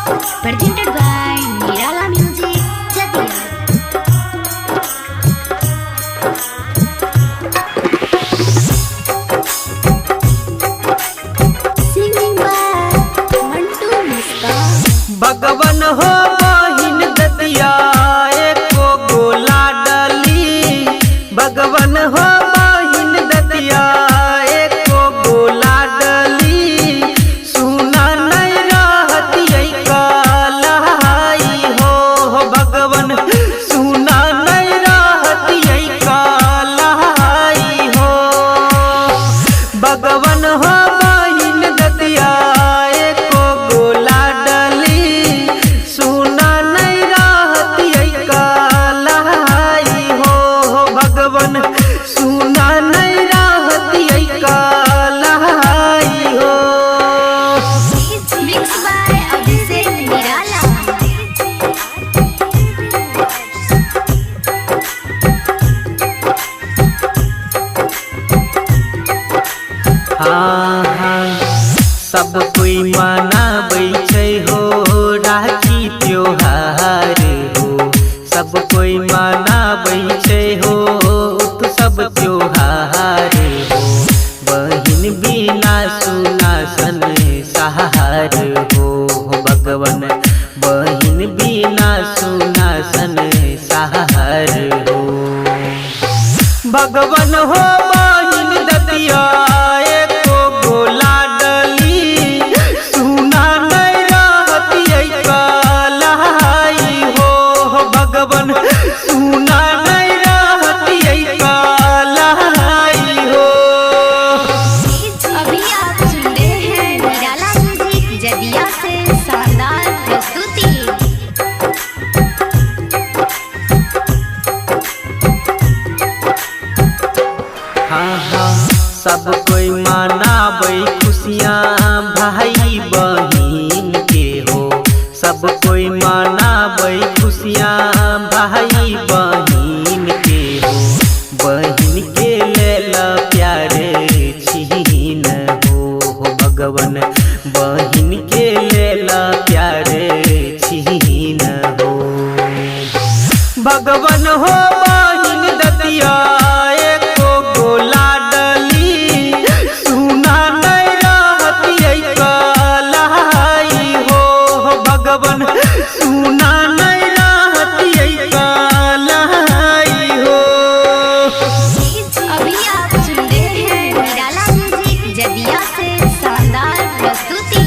presented by Nirala Music Jatia. Singing by Mantu Musta. भगवन हो बहिन दतिया एको गोला डली। भगवन हो बहिन दतिया एको गोला डली। सुना नहीं रहती कालाई हो भगवन, सुना नहीं रहती कालाई हो। भगवन हो बहिन दतिया एको गोला डली। सुना नहीं रहती कालाई हो भगवन, सुना नहीं रहती कालाई हो। Mixed by Abhishek Nirala. हाँ हाँ सब कोई मनाबै छै हो राखी त्योहार हो। सब कोई मनाबै छै हो तो सब त्योहार हो। बहिन बिना सुना सन सहार हो भगवन, बहिन बिना सुना सन सहार हो। भगवन हो बहिन दतिया एको गोला डली। सुना नहीं रहती कालाई हो भगवन, सुना नहीं रहती कालाई हो। अभी आप सुन रहे हैं निराला म्यूजिक जदिया से शानदार प्रस्तुति। हाँ हाँ सब कोई मनाबै खुशियाँ भाई बहिन के हो। सब कोई मनाबै खुशियाँ भाई बहिन के हो। बहिन के लेल प्यारे छीन हो भगवन, बहिन के लेल प्यारे छीन हो। भगवन हो बहिन दतिया एको गोला डली। सुना नहीं रहती कालाई हो भगवन, सुना नहीं रहती कालाई हो। अभी आप सुन रहे हैं निराला म्यूजिक जदिया से शानदार प्रस्तुति।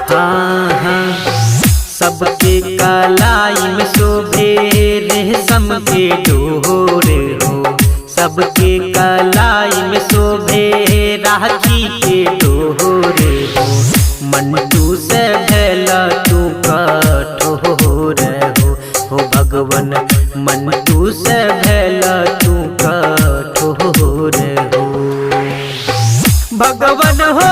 हाँ हाँ सबके कलाई में शोभे रेशम के डोर हो। सबके कलाई में शोभे राखी के डोर हो। मंटू से भैला तू कठोर हो भगवन, मंटू से भैला तू कठोर हो। भगवन हो